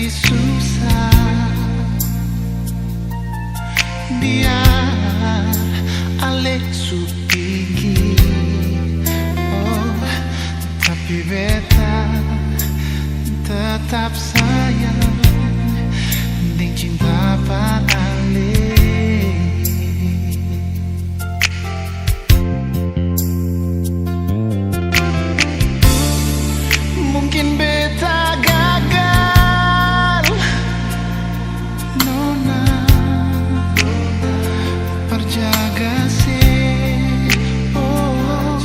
susah, biar Alex supiki. Oh, tapi beta tetap sayang ding cinta pada Ale. Mungkin beta gagal, nona, perjaga sih. Oh,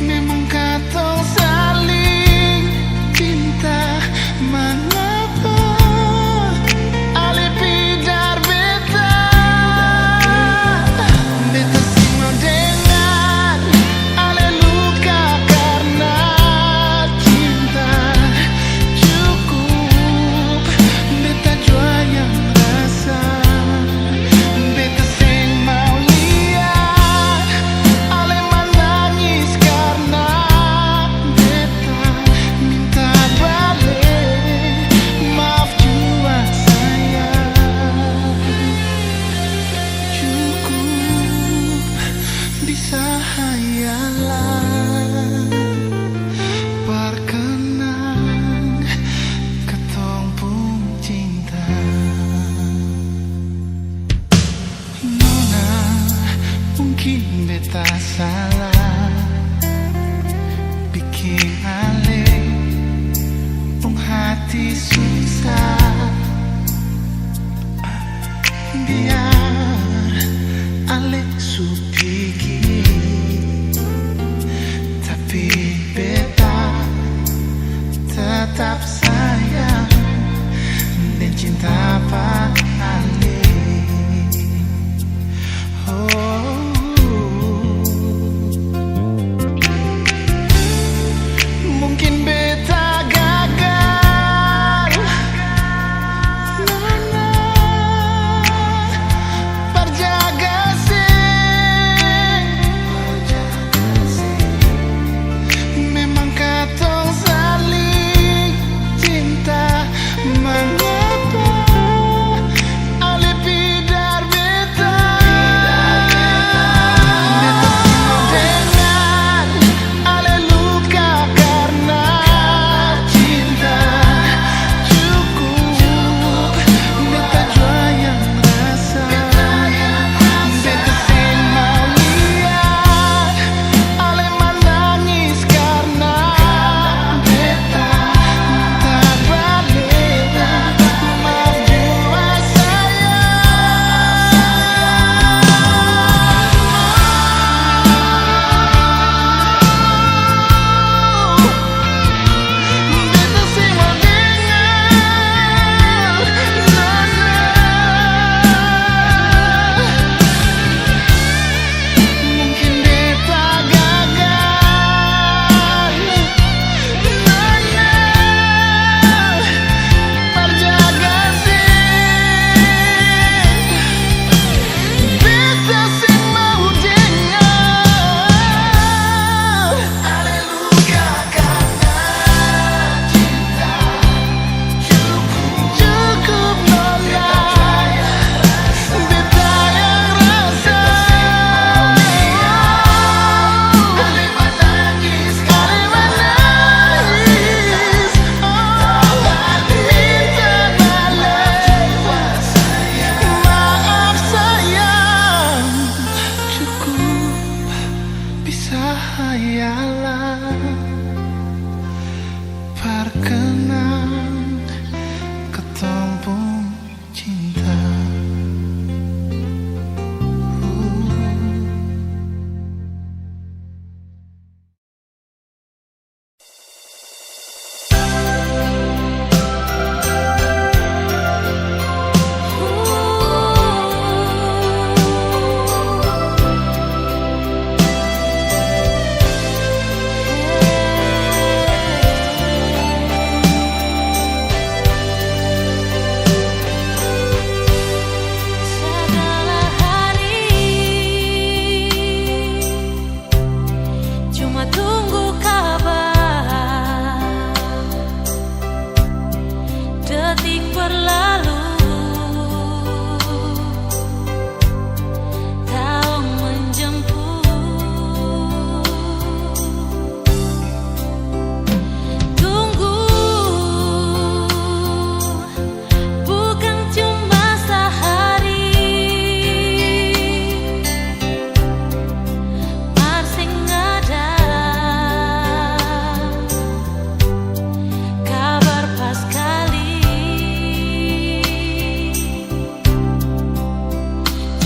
memang katong saling cinta, mengapa Ale pidar beta? Beta sih mau dengar Ale luka karena cinta. Cukup beta jua yang rasa. Beta sing mau lihat Ale menangis karena beta minta balik. Maaf jua sayang, cukup bisa hayalan perkenang ketong pun cinta. Nona, mungkin beta salah bikin Ale pung hati susah, biar Ale supiki. Tapi beta tetap sayang dan cinta pada Ale. Oh, mungkin beta gagal, nona,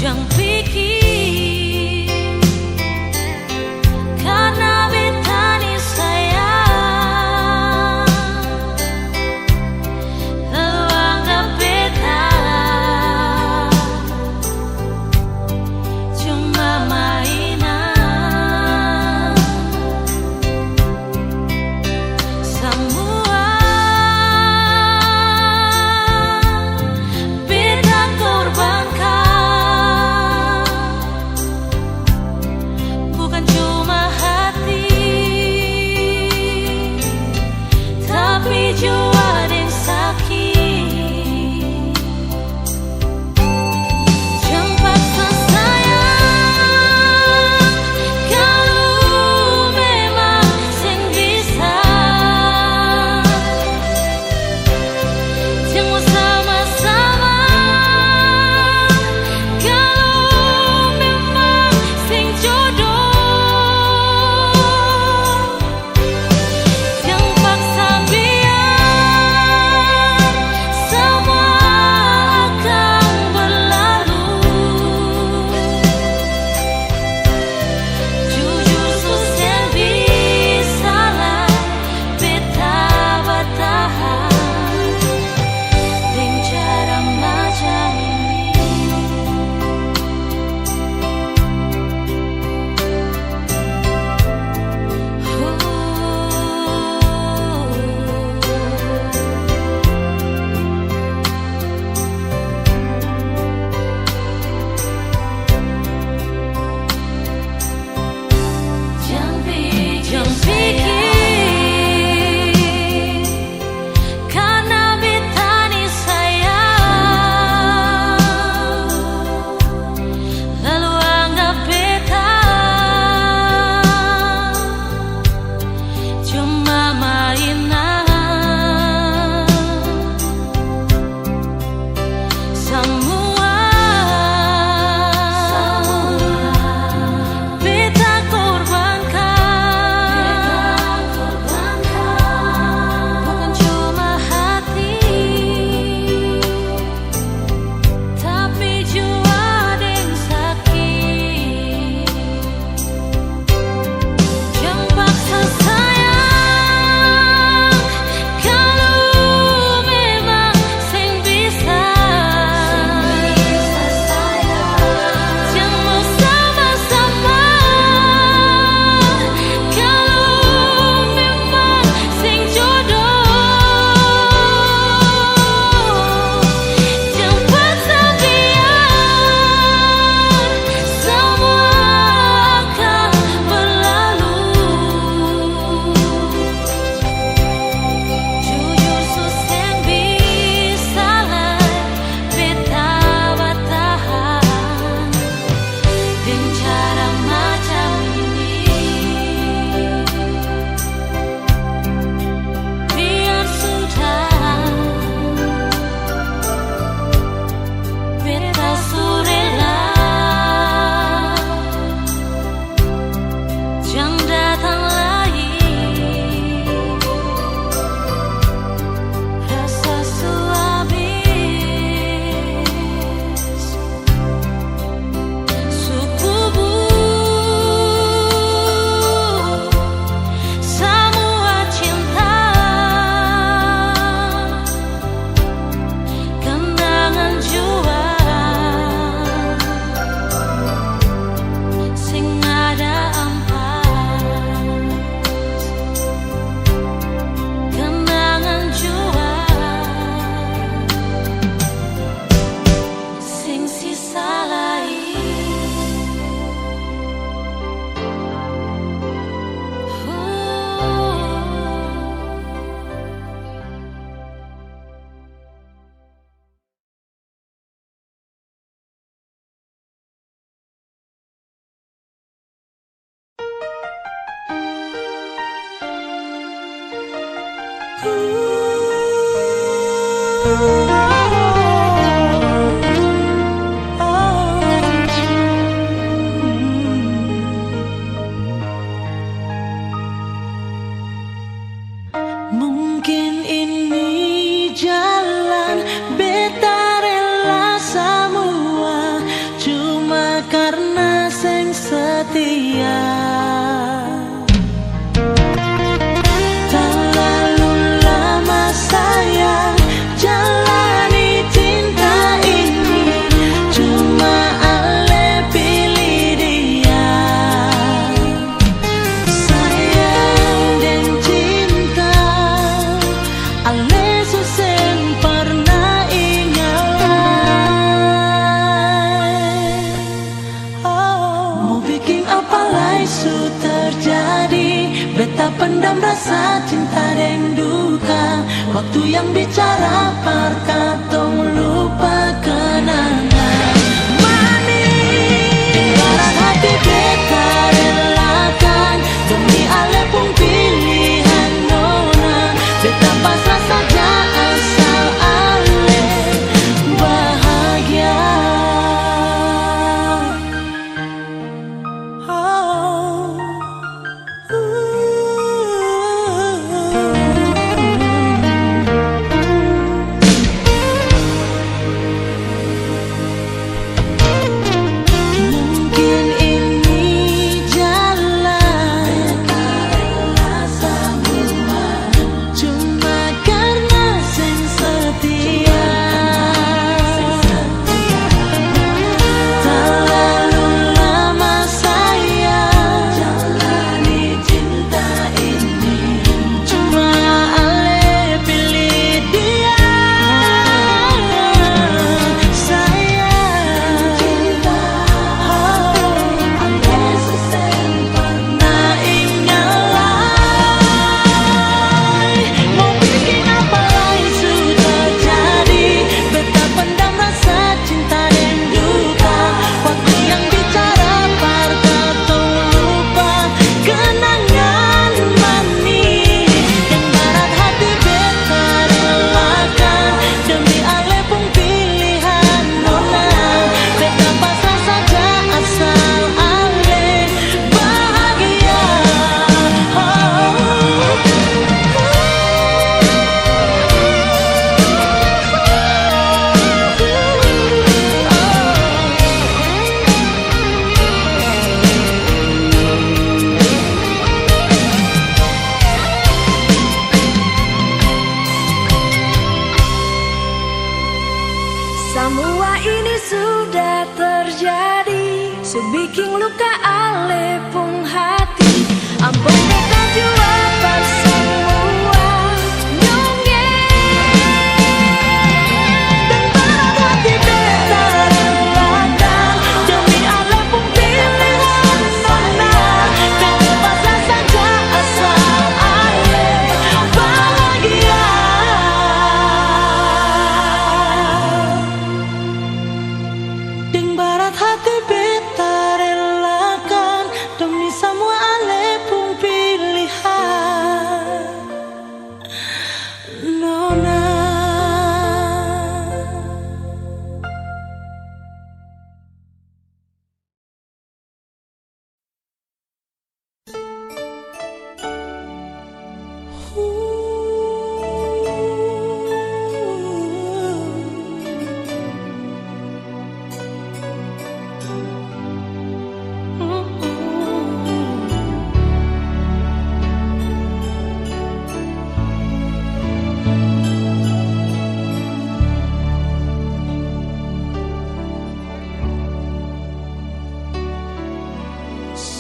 Jangan pikir karena beta ni sayang lalu anggap beta cuma mainan. Semua beta korbankan setia. Terlalu lama saya jalani cinta ini, cuma ale pilih dia. Sayang dan cinta ale susah pernah ingat. Mau bikin apa lagi su terjadi, beta pendam rasa cinta dan duka. Waktu yang bicara perkatong lupa kenangan manis. Ibarat hati beta relakan demi ale pun pilihan nona. Beta pasrah saja asal ale bahagia. Mungkin ini jalan cuma karena sing setia. Terlalu lama saya jalani cinta ini, cuma ale pilih dia. Sayang cinta ale susah pernah ingat. Mau bikin apa lagi sudah jadi, beta pendam rasa cinta dan duka. Waktu yang bicara perkatong lupa kenangan manis. Yang barat hati beta relakan demi ale pun pilihan nona. Beta pasrah saja asal ale bahagia. Semua ini sudah terjadi, sebikin luka ale pun hati. Ampun beta jua pas semua nyongeng. Dan barat hati beta relakan demi ale pun pilihan nona. Beta pasrah saja asal ale bahagia. Deng barat hati beta relakan demi semua ale pun pilihan nona.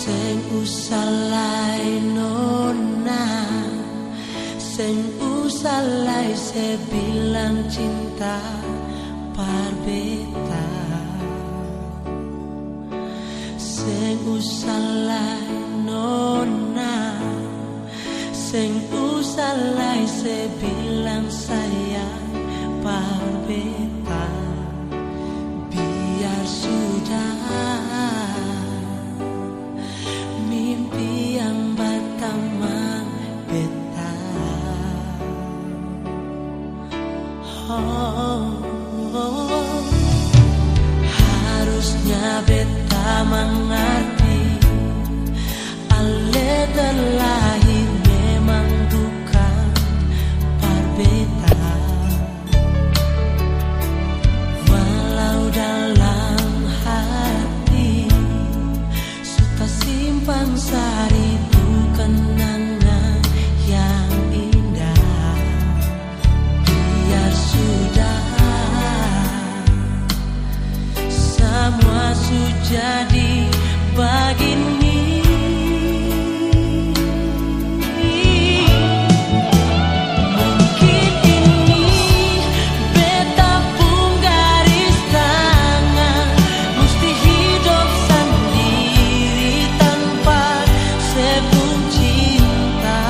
Sing usalai nona, sing usalai sebilang cinta parbeta. Sing usalai nona, sing usalai sebilang sayang parbeta. Biar sudah mimpi yang berteman beta. Harusnya beta mengerti, ale terlahir memang bukan parbeta. Walau dalam hati suka jadi begini. Mungkin ini beta pun garis tangan, mesti hidup sendiri tanpa sepung cinta.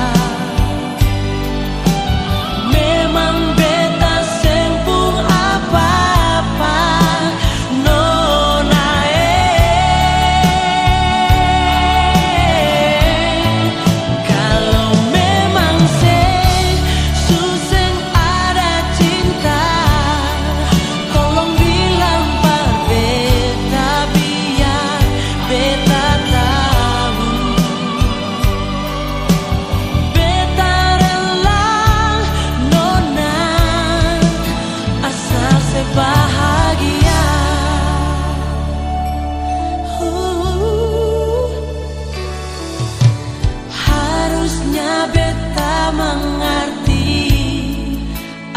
Memang beta sempung apa-apa, nona kalau memang suseng ada cinta, tolong bilang par beta biar beta tahu. Beta rela nona asal sebahagia. Harusnya beta mengerti,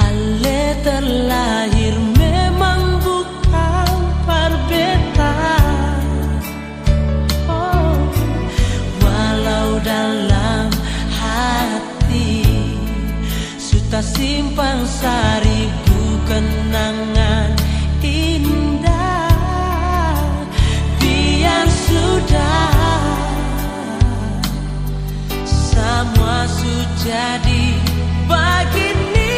ale terlahir memang bukan par beta. Walau dalam hati sudah simpan seribu kenangan indah, biar sudah semua jadi begini.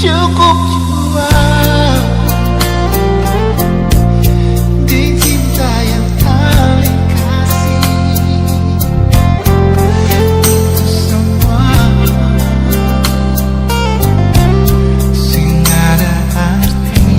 cukup jua di cinta yang paling kasih. Itu semua sing ada arti.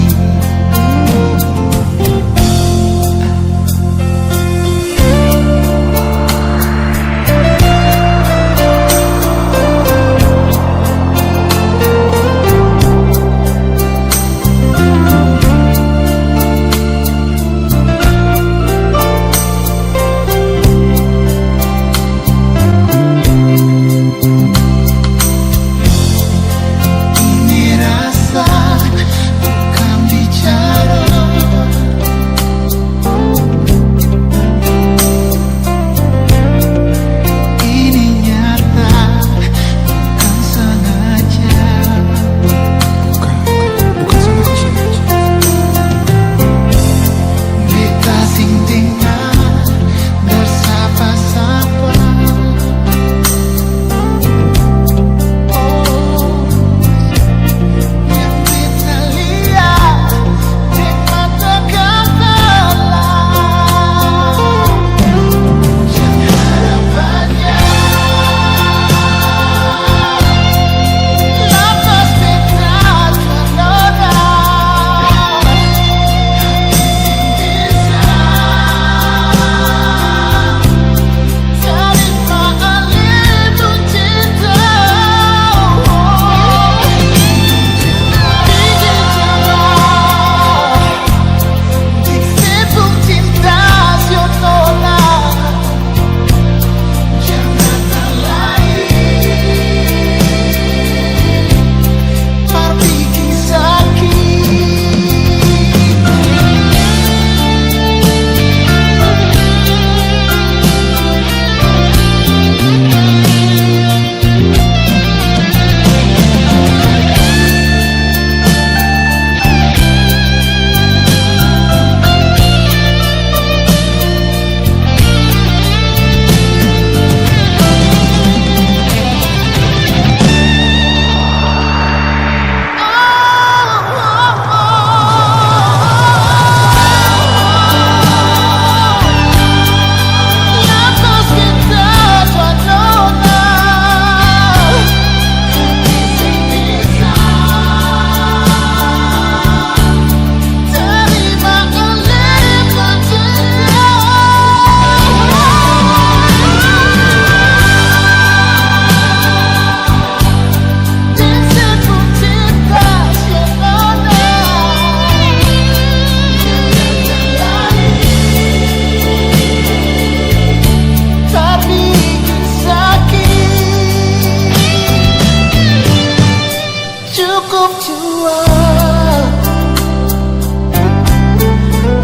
Cukup jua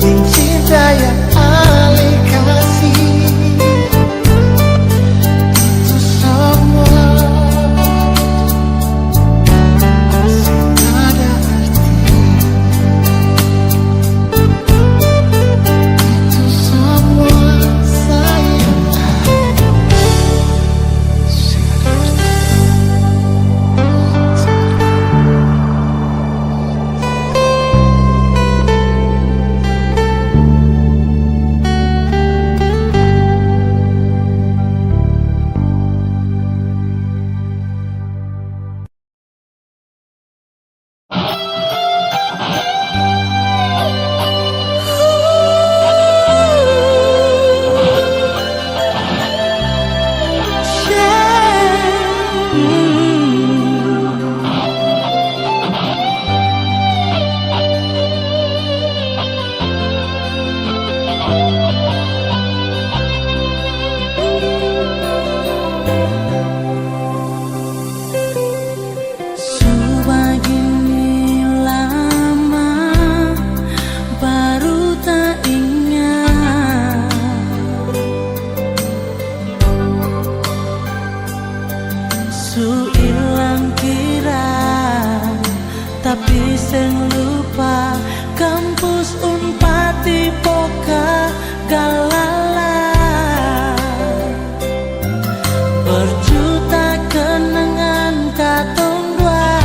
di cinta yang alih kasih. Itu semua sing ada arti. Itu semua sayang sing ada arti. tapi sing lupa kampus Unpati Poka Galala. Berjuta kenangan katong dua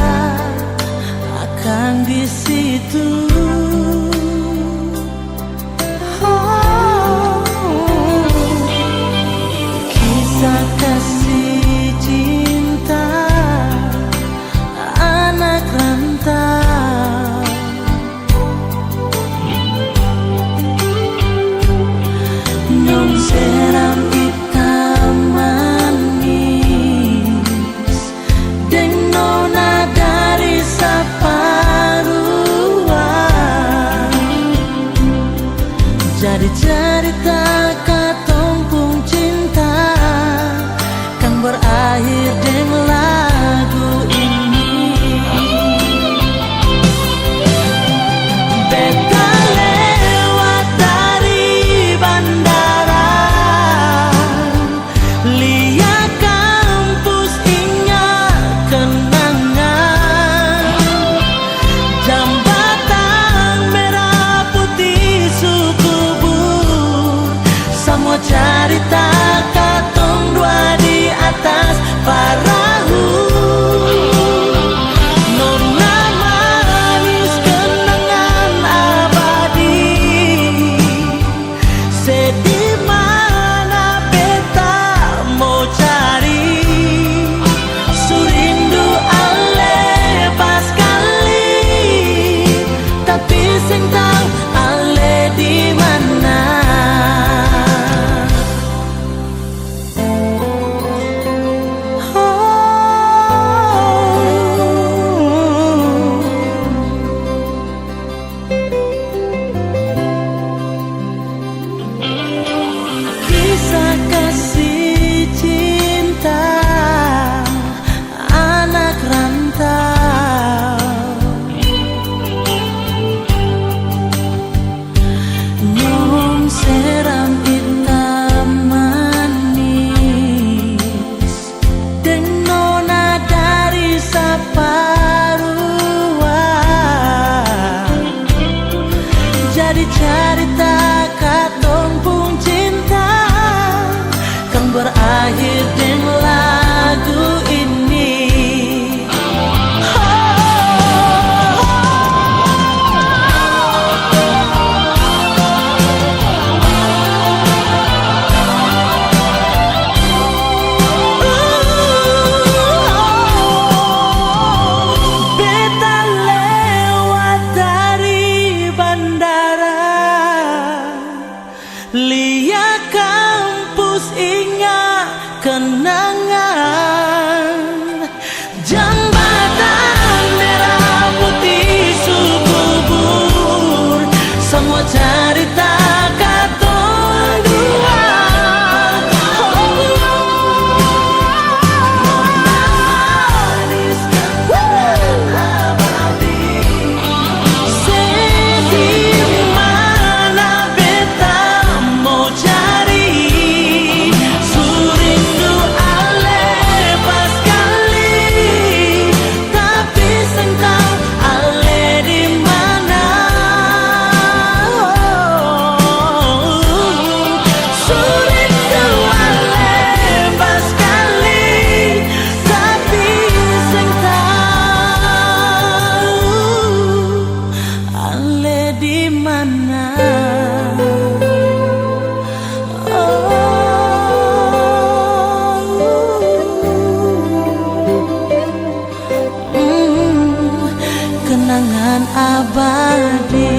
kenangan abadi.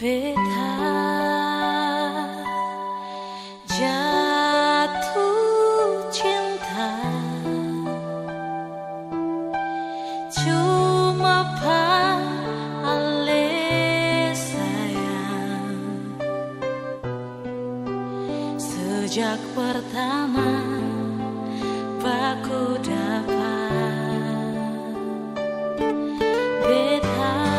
Beta jatuh cinta cuma pale sayang. Sejak pertama baku dapat beta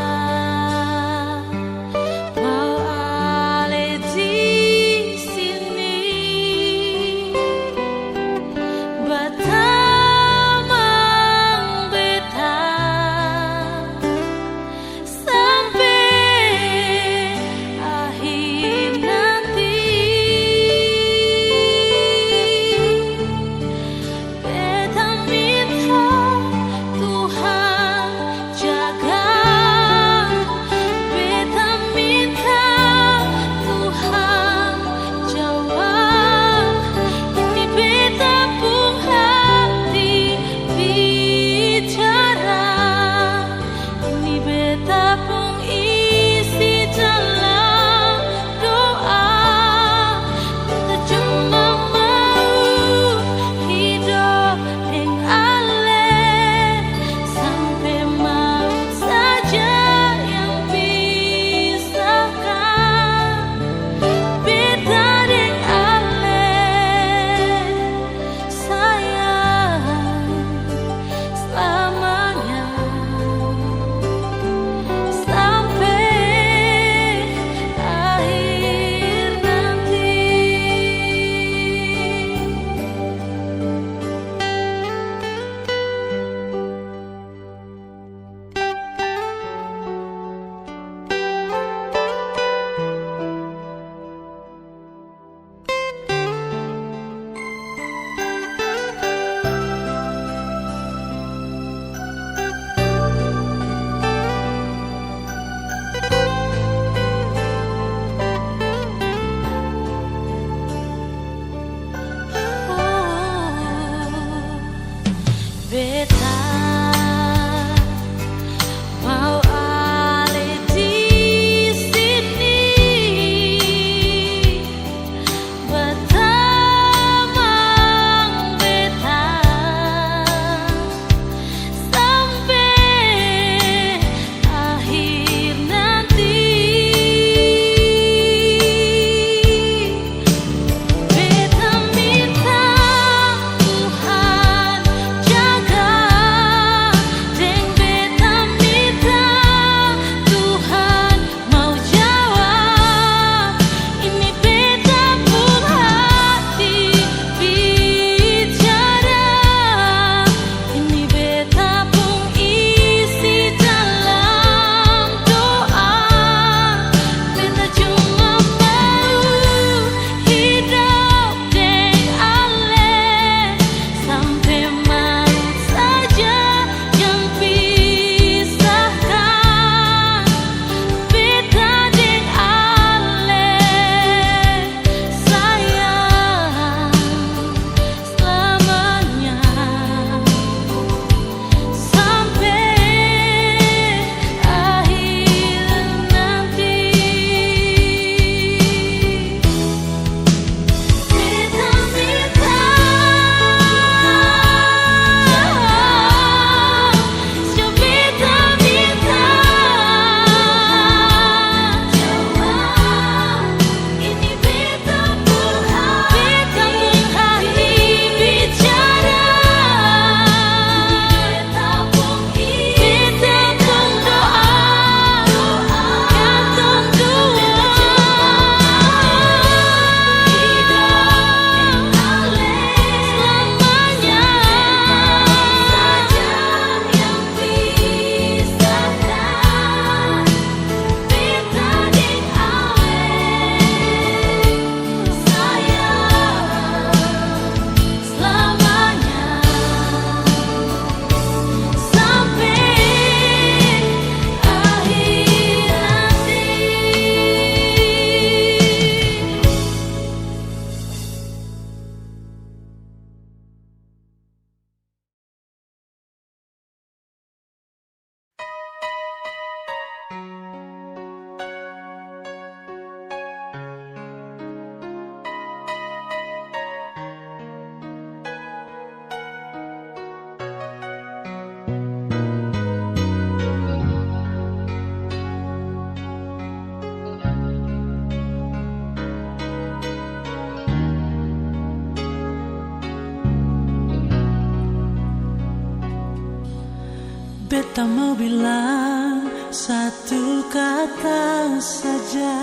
Beta mau bilang satu kata saja,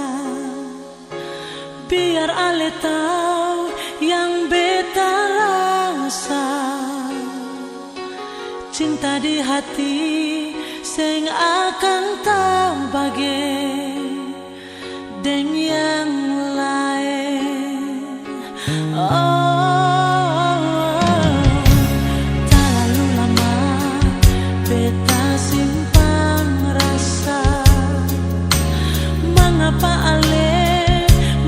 biar ale tahu yang beta rasa. Cinta di hati sing akan tahu bagai deng yang lain. Tak lalu lama beta simpan rasa. Mengapa ale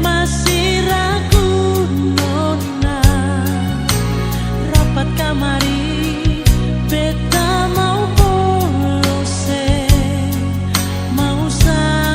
masih ragu nona? Rapat kamari beta mau bolose, mau sa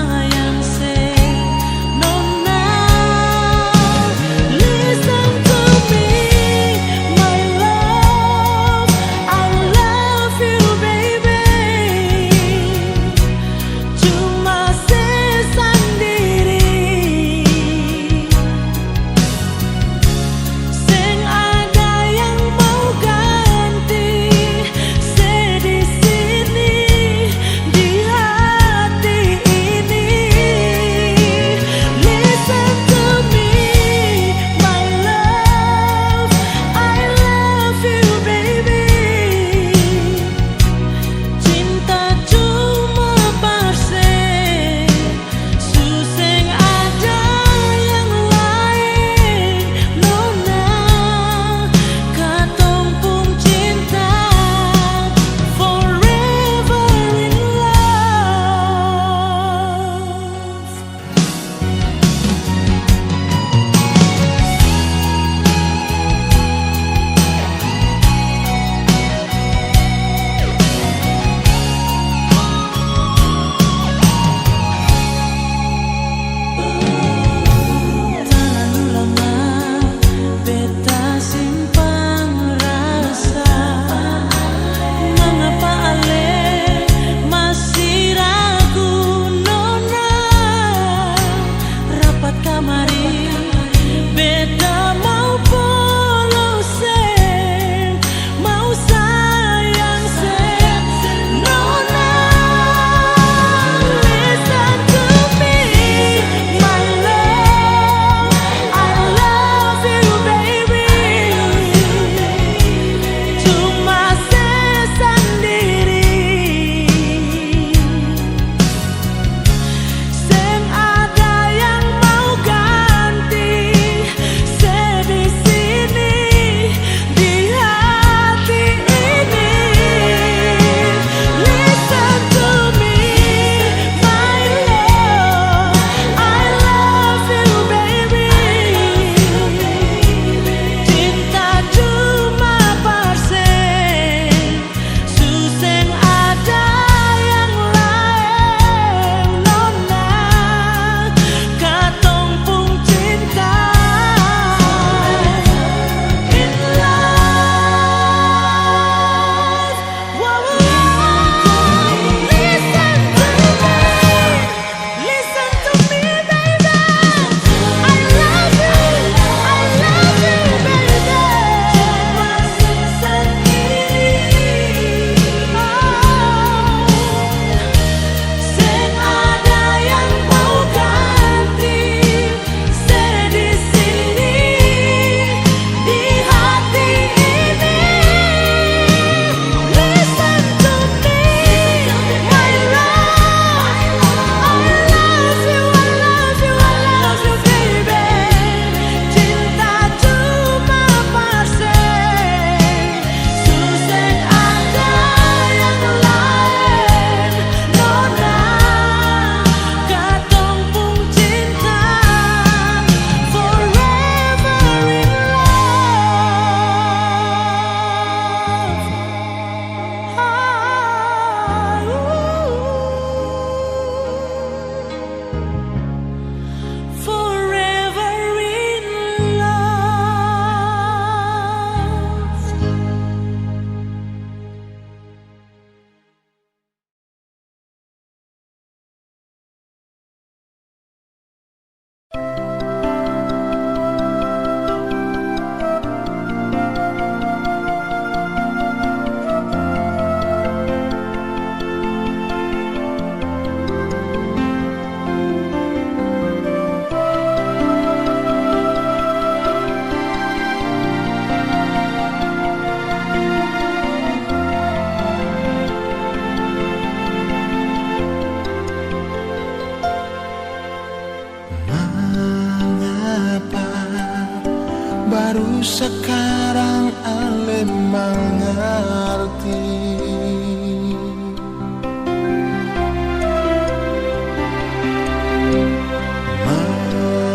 baru sekarang ale mengerti.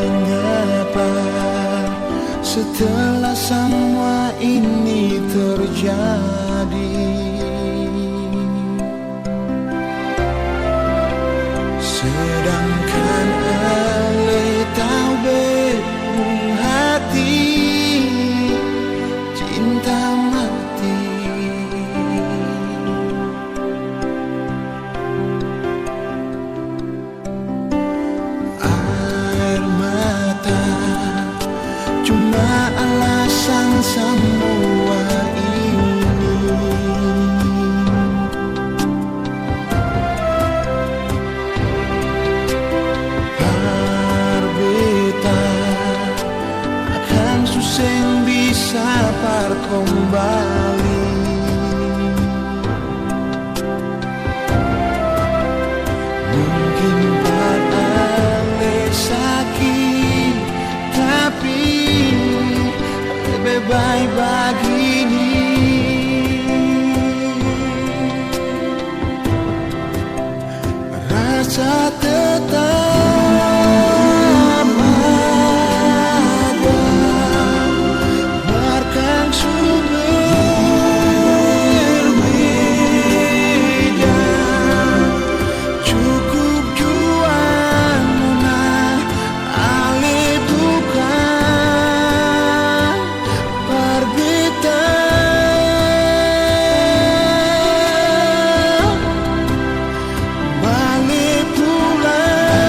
Mengapa setelah semua ini terjadi, sedangkan ale tahu bening hati cinta mati. Air mata cuma alasan semua ini. Berbeda akan susah bisa par kembali. Mungkin ale sakit, tapi lebih baik begini. Rasa tetap ada, bahkan berbeda. Cukup juang ale bukan berbeda. Balik pulang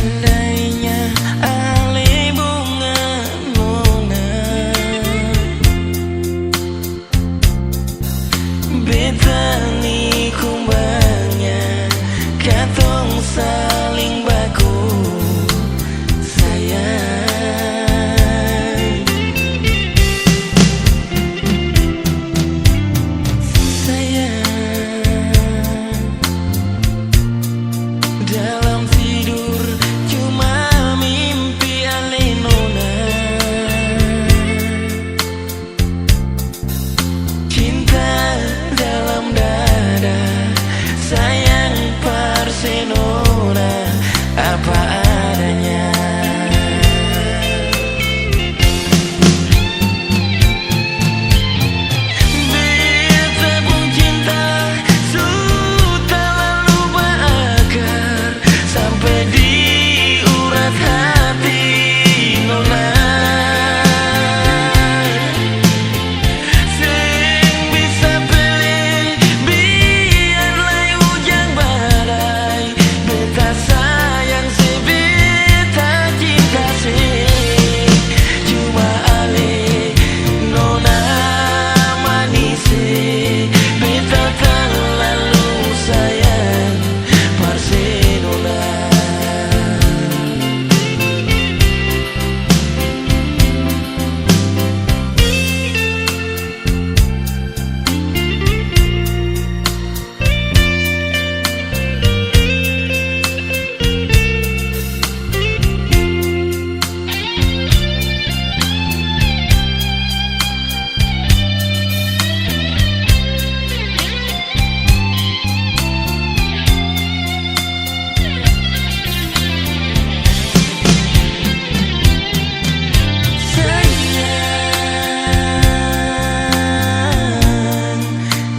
Seandainya ale bunga nona betani kumbangnya katong saling baku sayang. Dalam tidur cuma mimpi ale nona, cinta dalam dada sayang parsenona apa adanya. Beta pun cinta sudah lalu berakar sampai di urat hati nona. Sing bisa pilih biarlah hujan badai, beta sayang si beta cinta si cuma ale nona manis beta terlalu sayang parsenona.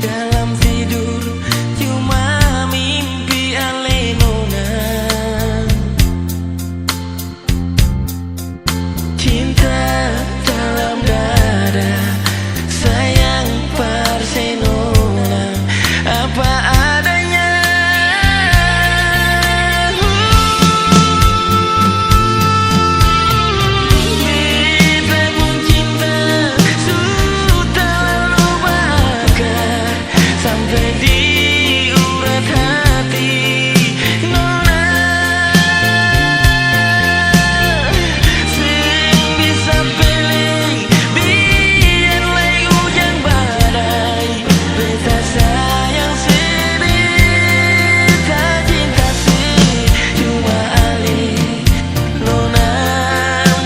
Dalam tidur cuma mimpi ale nona, cinta dalam dada sayang parsenona apa adanya. Beta pun cinta sudah lalu bakar sampai di urat hati nona. Sing bisa pilih biarlah hujan badai, beta sayang si beta cinta si cuma ale nona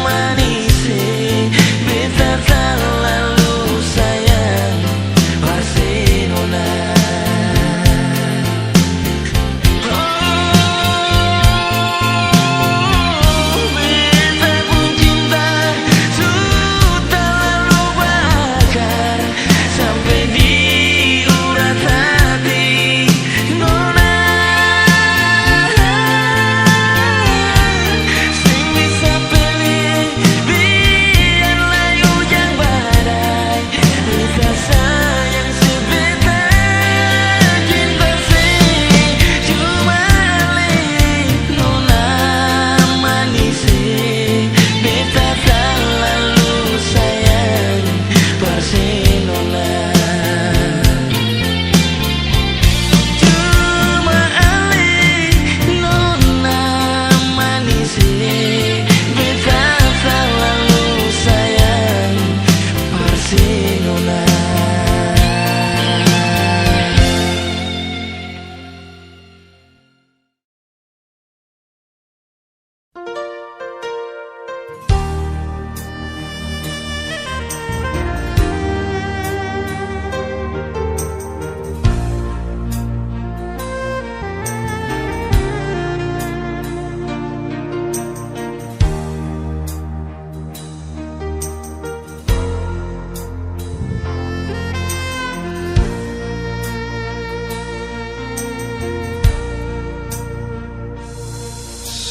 manis beta terlalu sayang parsenona. Beta pun cinta sudah lalu bakar sampai di urat hati nona. Sing bisa pilih biarlah hujan badai, beta sayang si beta cinta si cuma ale nona manis beta terlalu sayang parsenona. Cuma ale nona manis beta terlalu sayang parsenona.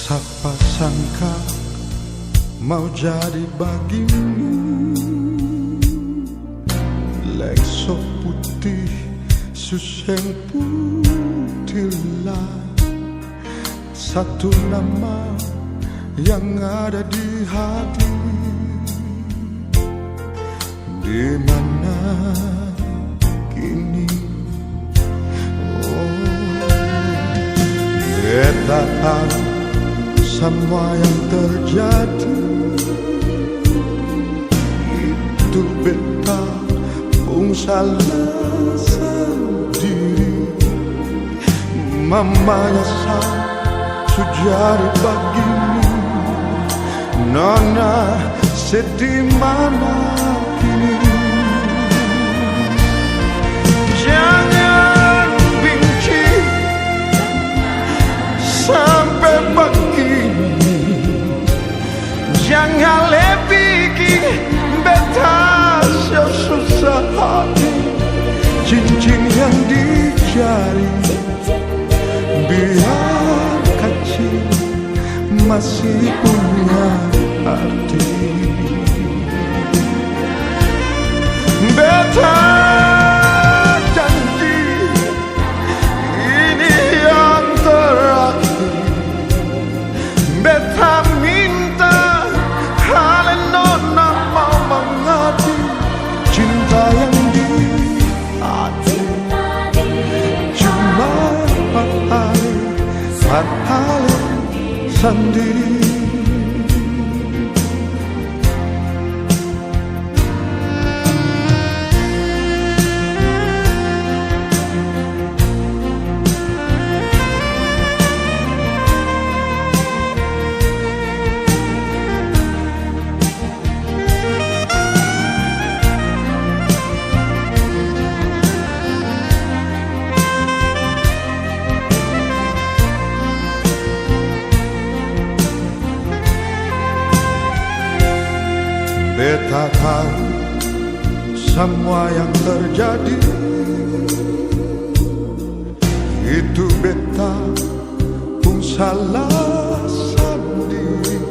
Siapa sangka mau jadi bagimu, lekso putih suseng putih lah satu nama yang ada di hati. Di mana kini? Beta tahu semua yang terjadi. Itu beta pun salah sendiri. Mamanya sejari begini. Nona sedih mana kini? Jangan benci sampai begini. Jangan lebih beta susah hati. Cincin yang di jari biar kecil masih punya arti. Beta janji ini yang terakhir. Beta minta kalian nona mau mengerti cinta yang di hati. Cuma empat hari sendiri. Beta tahu semua yang terjadi. Itu beta pun salah sendiri.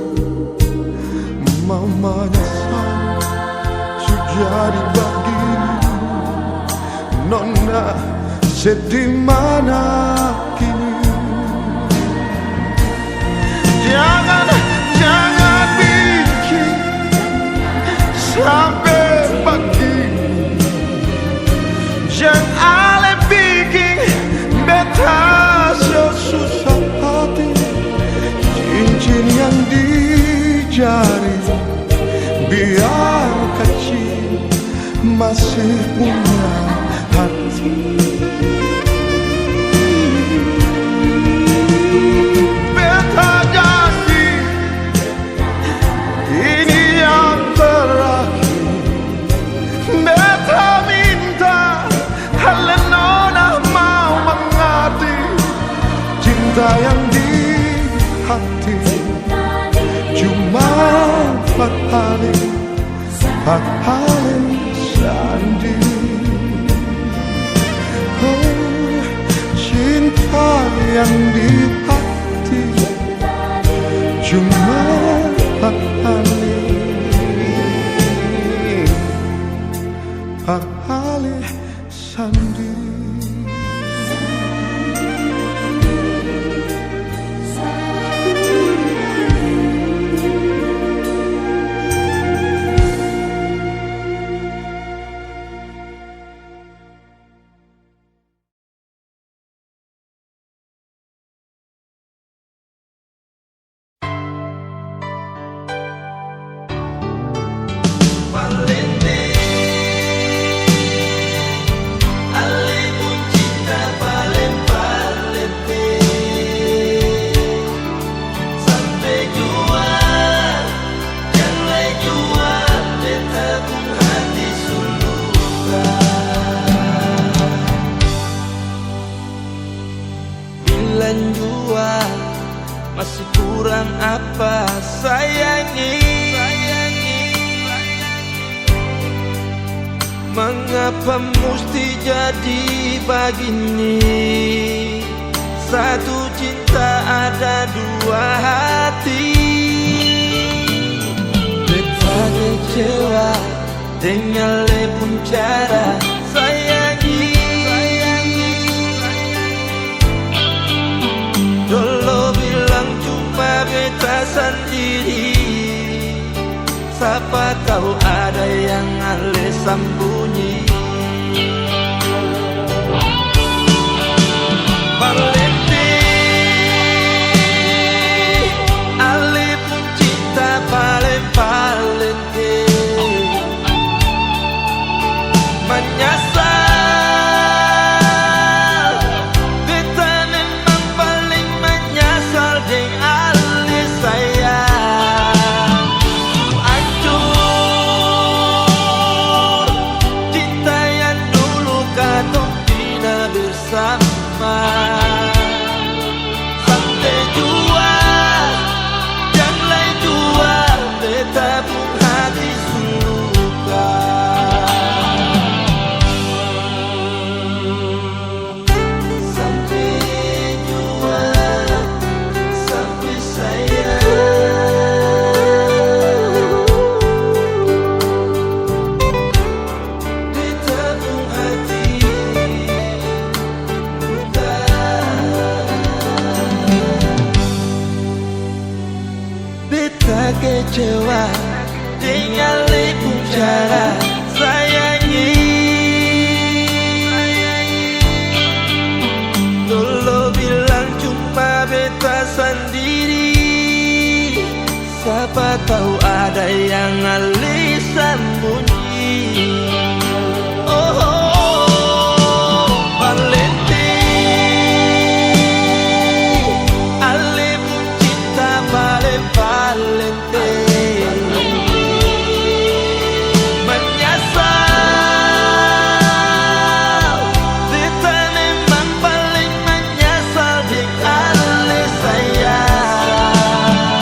Mamanya sejadi begini. Nona sedih mana kini? Jangan benci sampai begini. Jangan bikin beta susah hati. Cincin yang di jari biar kecil masih punya hati. Beta janji ini yang terakhir. Beta minta kalian nona mau mengerti cinta yang di hati. Cuma empat hari sendiri. Oh, cinta yang di hati. Cuma empat hari sendiri. Masih kurang apa sayangi? Mengapa mesti jadi begini? Satu cinta ada dua hati. Beta kecewa dengan lepun cara sayangi. Dulu bilang sendiri. Siapa tahu ada yang Ale sembunyi. Valente, Ale pun cinta paling valente. Menyesal, beta memang paling menyesal deng Ale sayang. Hancur cinta yang dulu katong bina bersama. Sampai jua, jangan jua, beta pun hati suka. Kecewa dengan lepung cara sayangi. Dulu bilang cuma beta sendiri. Siapa tahu ada yang Ale sembunyi. Oh, Valente, Ale pun cinta paling valente. Menyesal, beta memang paling menyesal deng Ale sayang.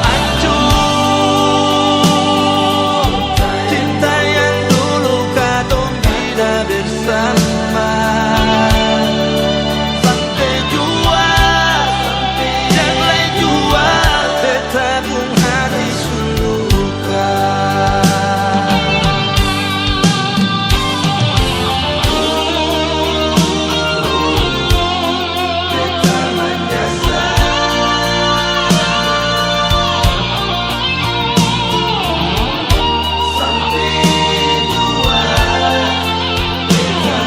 Hancur cinta yang dulu katong bina bersama. Sampai jua, jangan jua, beta pun hati suka. Beta menyesal, sampai jua, beta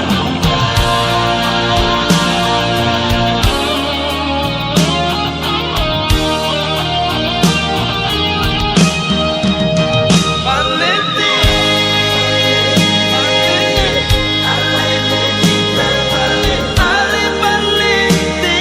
Valente, Ale pun cinta paling valente.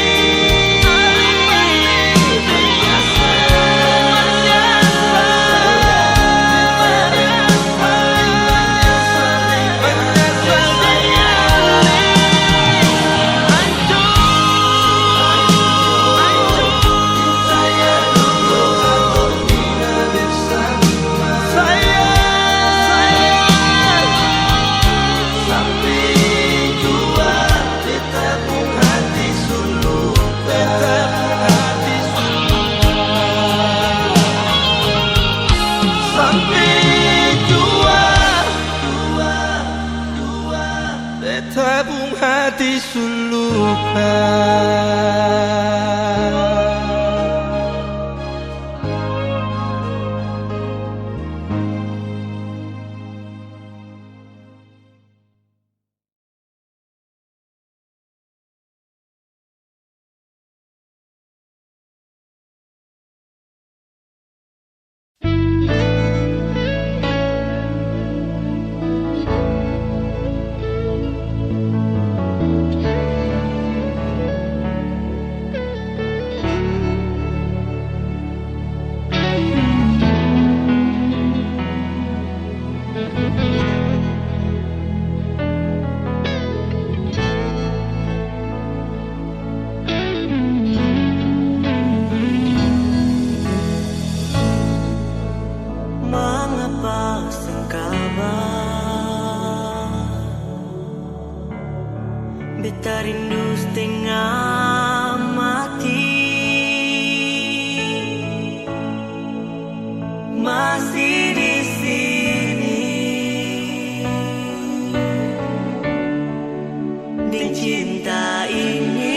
Tabung hati suluka. Beta rindu setengah mati, masih di sini di cinta ini.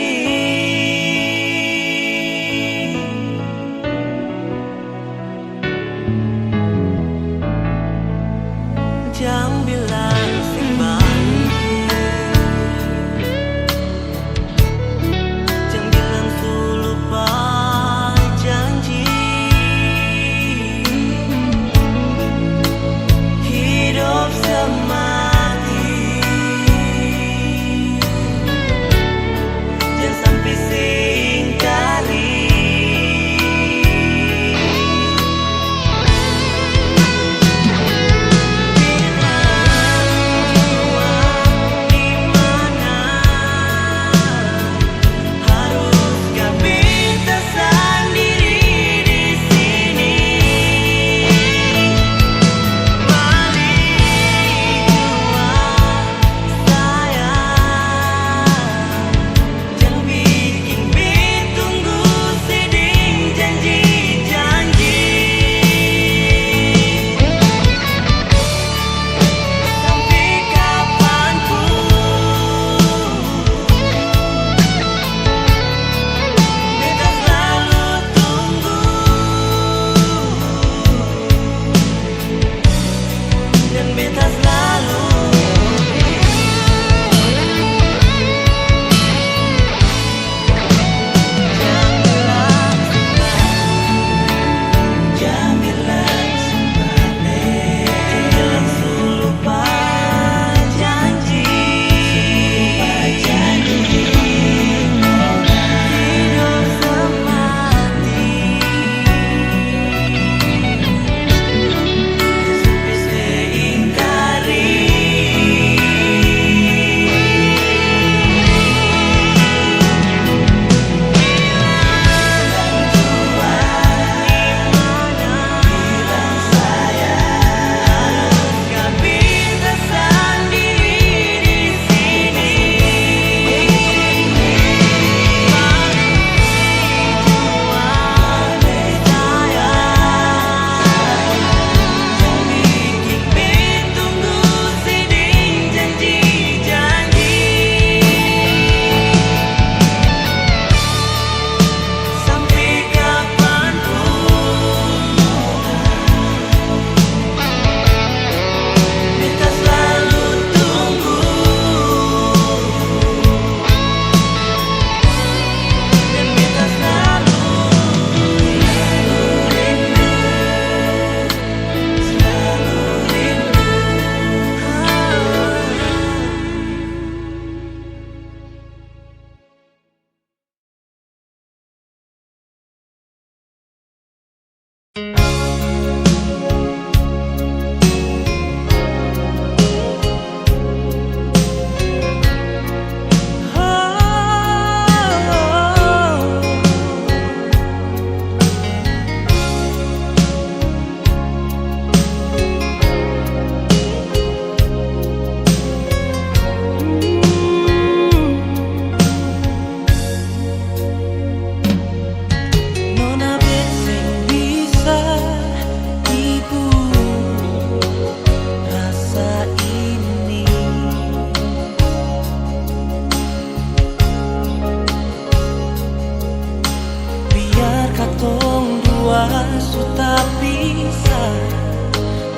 tak bisa,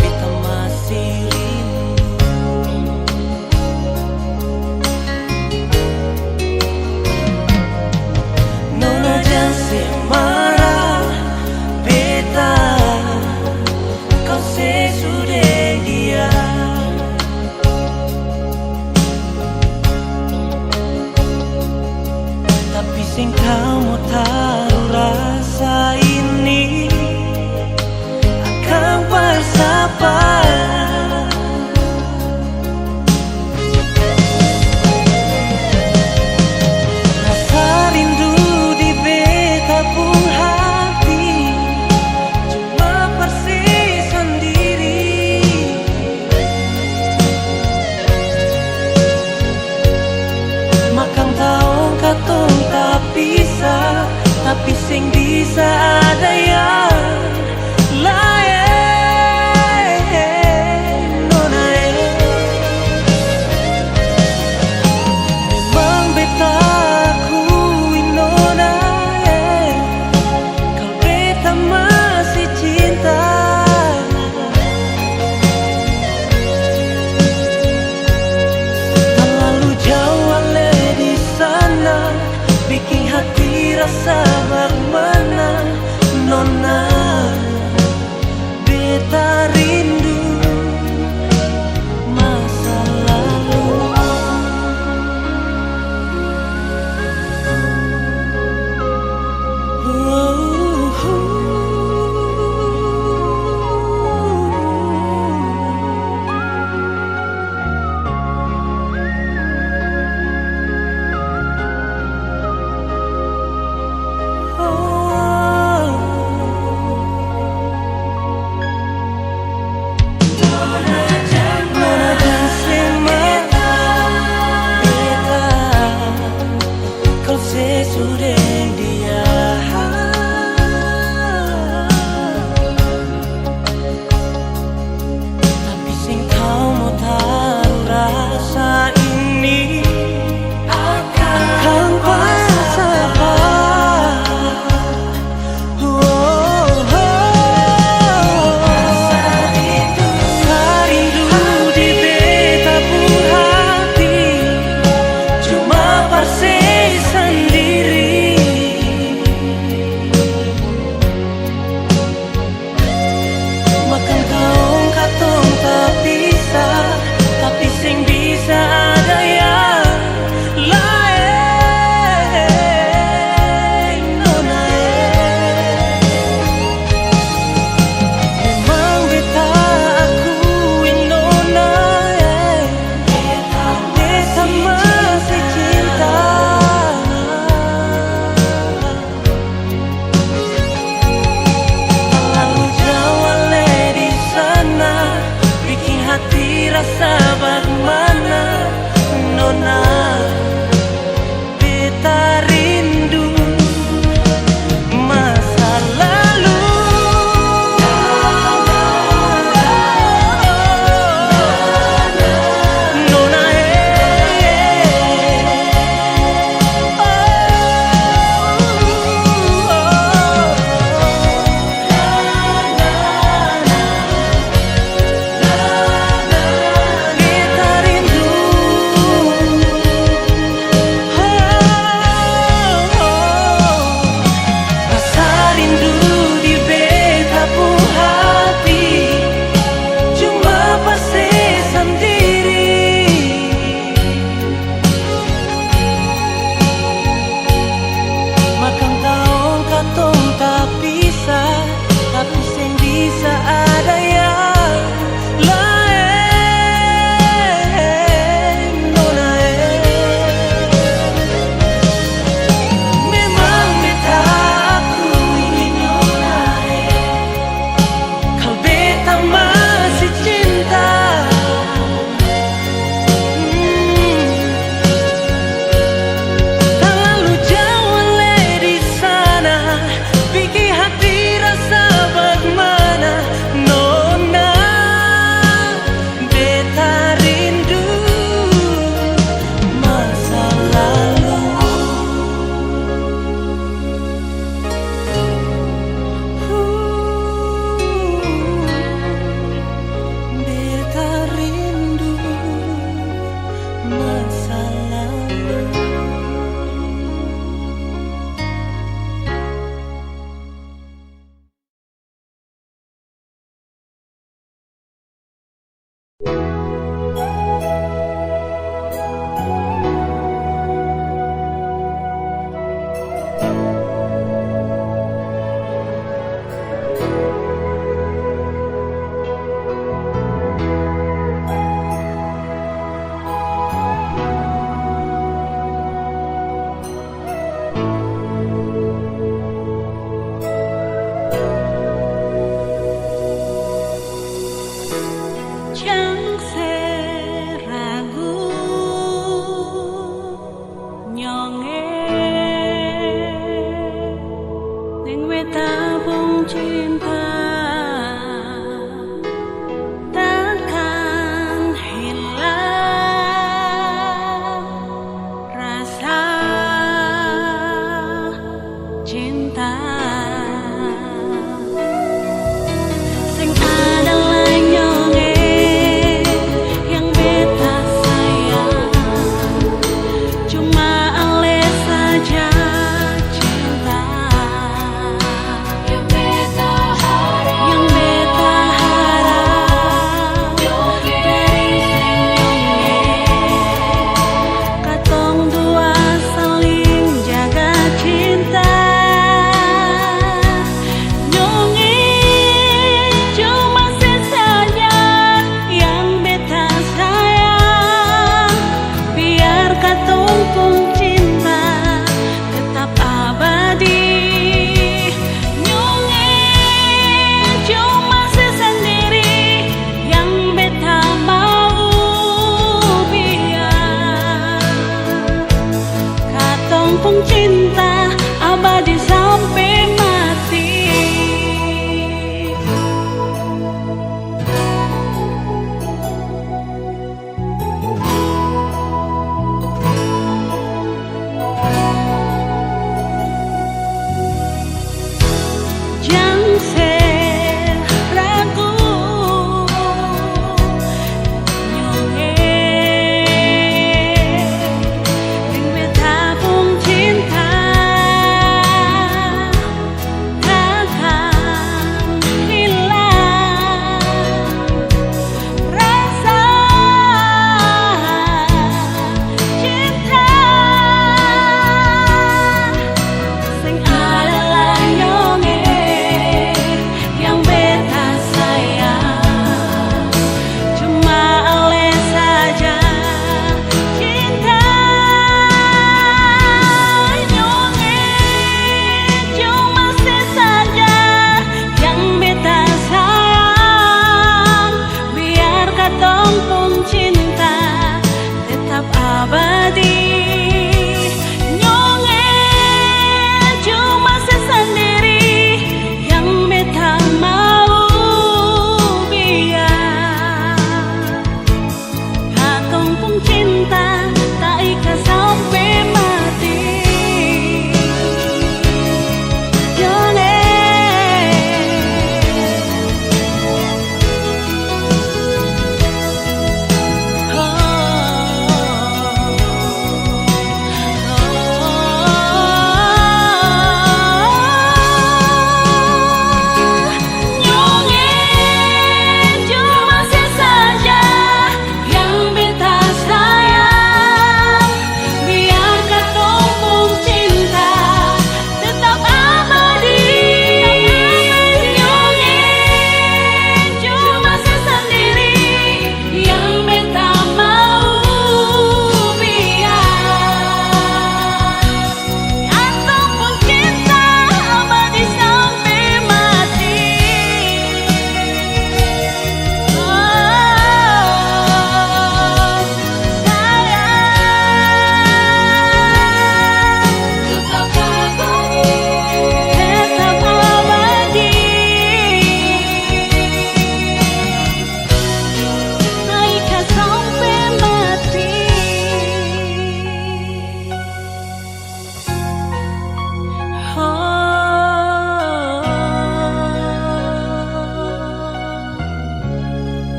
kita masih rindu. Nona jangan marah, beta kau sesudah dia. Tapi sing kamu taruh rasa ini akan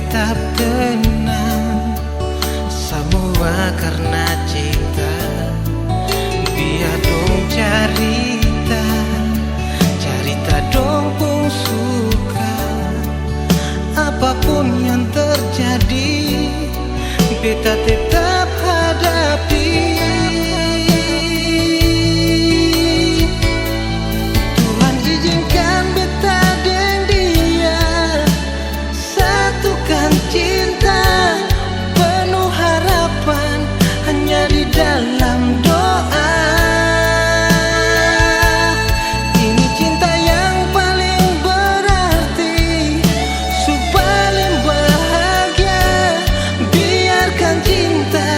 tetap tenang, semua karena cinta. Biar dong cerita, cerita dong pun suka. Apapun yang terjadi, beta tetap hadapi. Tuhan izinkan beta dan dia satukan cinta, penuh harapan hanya di dalam doa. Ini cinta yang paling berarti, paling bahagia. Biarkan cinta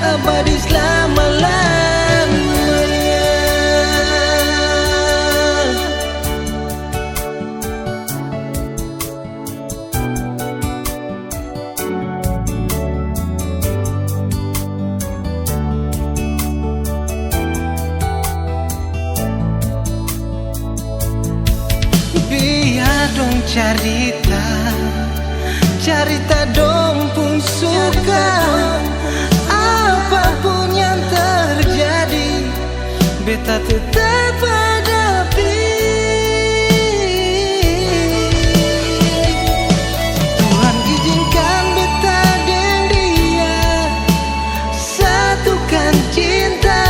abadi selama-lamanya. Biar dong cerita, cerita dong pun suka. Apapun yang terjadi, beta tetap hadapi. Tuhan izinkan beta dan dia satukan cinta,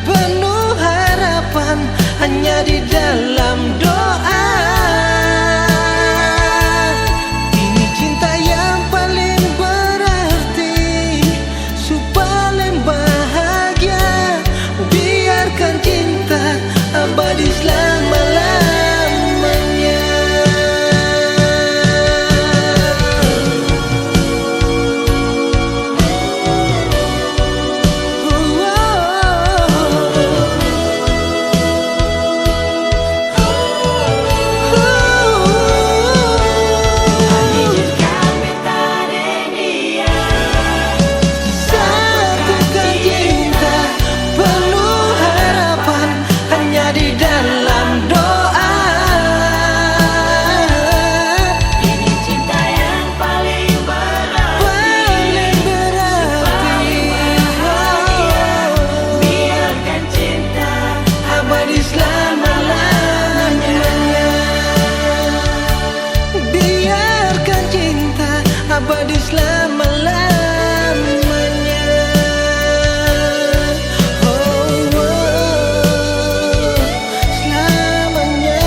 penuh harapan hanya di dalam doa. Ini cinta yang paling berarti, paling bahagia. Biarkan cinta abadi selama-lamanya. Satukan cinta, penuh harapan hanya di dalam doa. Ini cinta yang paling Paling berarti, biarkan cinta abadi selama-lamanya. Biarkan cinta abadi selama-lamanya. Oh, selamanya.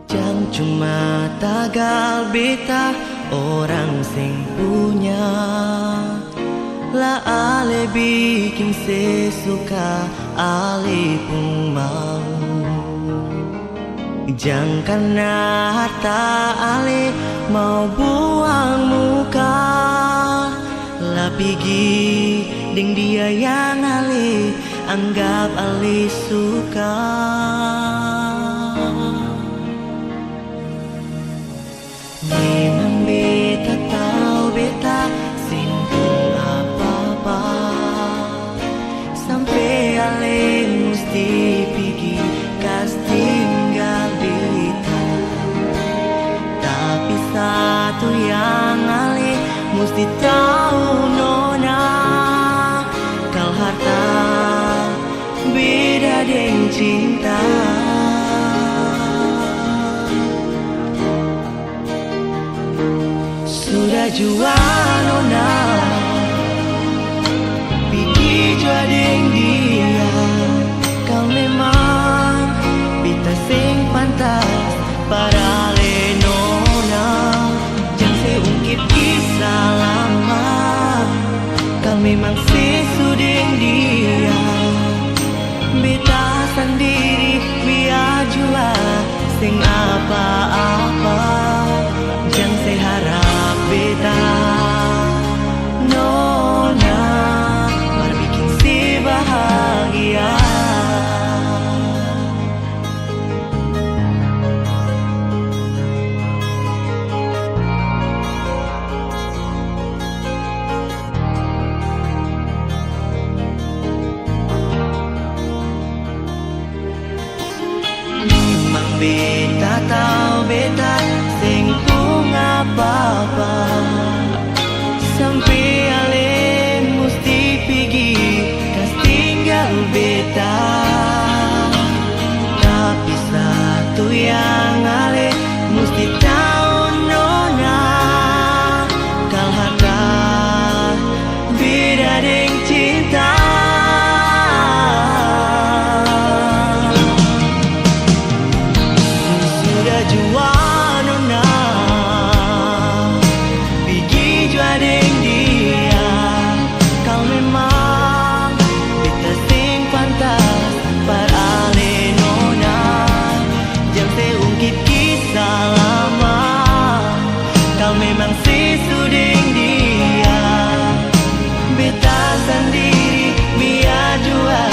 Jang cuma tagal beta orang sing punya, lah ale bikin sesuka ale pun mau. Jang karena harta ale mau buang muka, lah pigi ding dia yang ale anggap ale suka. Memang beta tahu beta singgung apa-apa, sampai ale mesti pergi kas tinggal beta. Tapi satu yang ale mesti tahu nona, kal harta beda dengan cinta. Sudah jua nona pergi jua deng dia, kau memang beta sing pantas para le nona. Jangan seungkit kisah lama beta sendiri biar jua sing apa-apa, jangan saya harap beta nona berbikin si bahagia. Beta tahu beta sing pun apa-apa, sampai ale mesti pergi kas tinggal beta. Tapi satu yang ale mesti tahu nona, kal harta beda deng cinta. Jua nona pergi jua deng dia, kau memang beta sing pantas par ale nona, jangan seungkit kisah lama, kau memang si sudeng dia, beta sendiri biar jua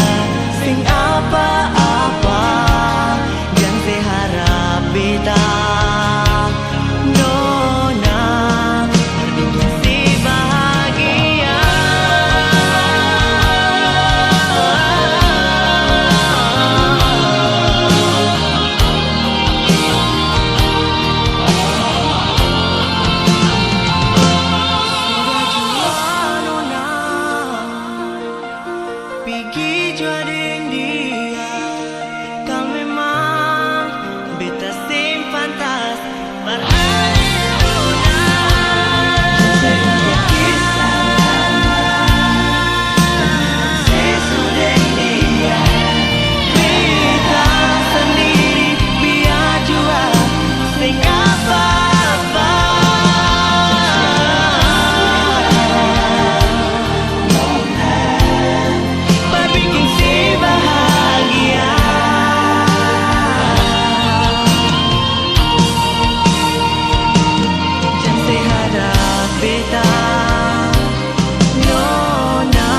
sing apa-apa, jangan seharap beta nona berbikin si bahagia. Sudah jua nona pergi jua deng dia, kau memang beta sing pantas par ale nona, sesudeng dia, beta sendiri biar jua sing apa-apa, berbikin si bahagia. Jangan seharap beta nona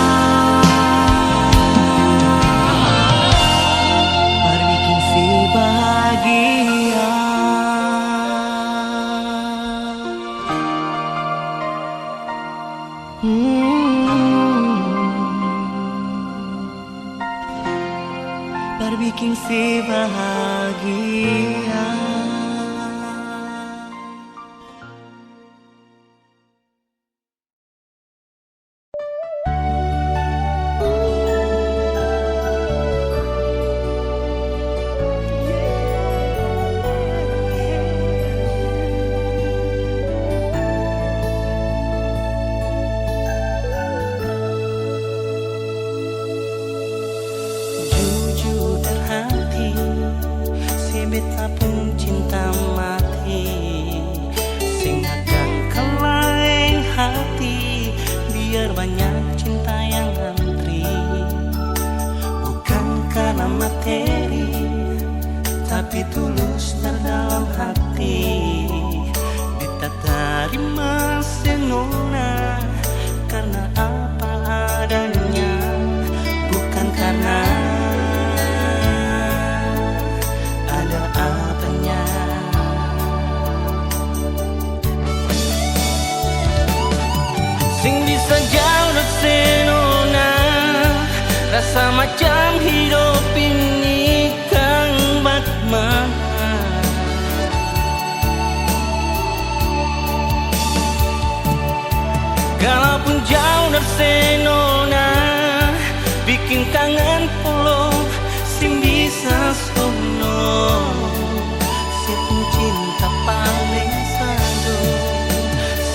berbikin si bahagia. Berbikin si bahagia. Jujur dan hati, si beta pun cinta mati, sing akan kelain hati, biar banyak cinta yang antri, bukan karena materi, tapi tulus terdalam hati, beta terima senona karena apa adanya, bukan karena ada apanya. Sing bisa jauh dari senona, rasa macam hidup ini kang bagaimana. Kalaupun jauh dari senona, bikin kangen pulau sing bisa sono, si pencinta paling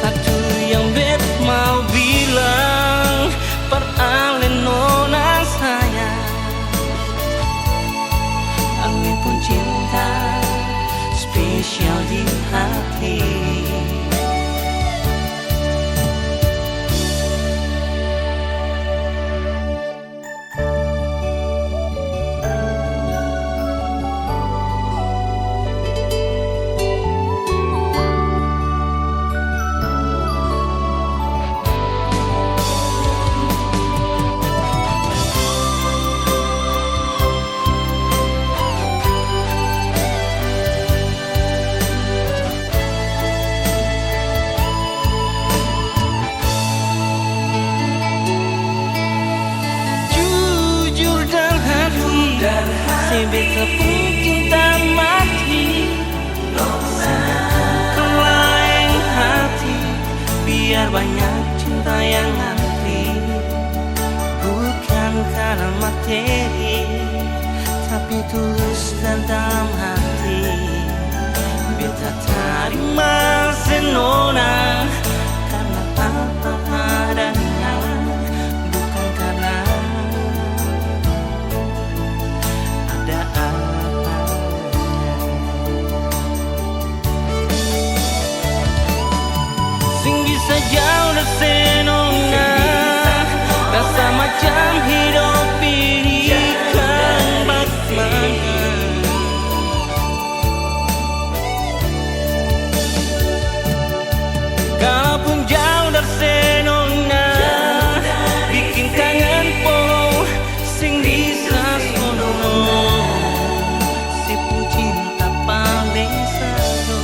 satu yang bet mau bilang per ale nona sayang, angin pun cinta spesial di hati. Si beta pun cinta mati Kelaing hati Biar banyak cinta yang nanti Bukan karena materi Tapi tulus dan dalam hati Beta terima senona Karena apa adanya Bukan karena ada apanya Sing bisa jauh dari senona Rasa macam hidup ini kan bagaimana Kalaupun jauh dari senona Bikin kangen po Sing bisa sono Si pun cinta paling satu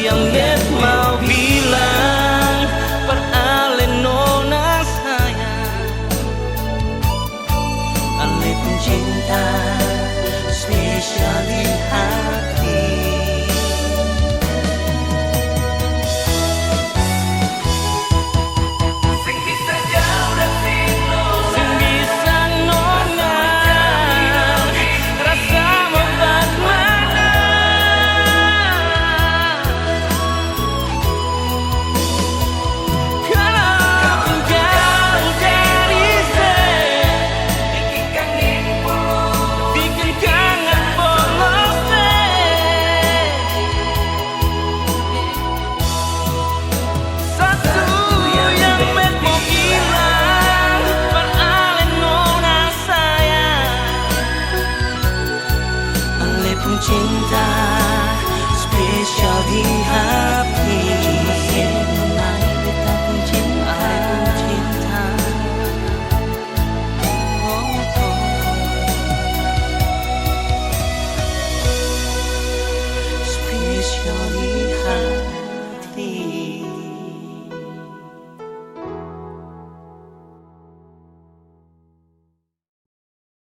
yang bet mau bilang Peralen nona sayang Ale pun cinta Spesial di hati Cinta spesial di hati Cuma senang beta pun cinta Spesial di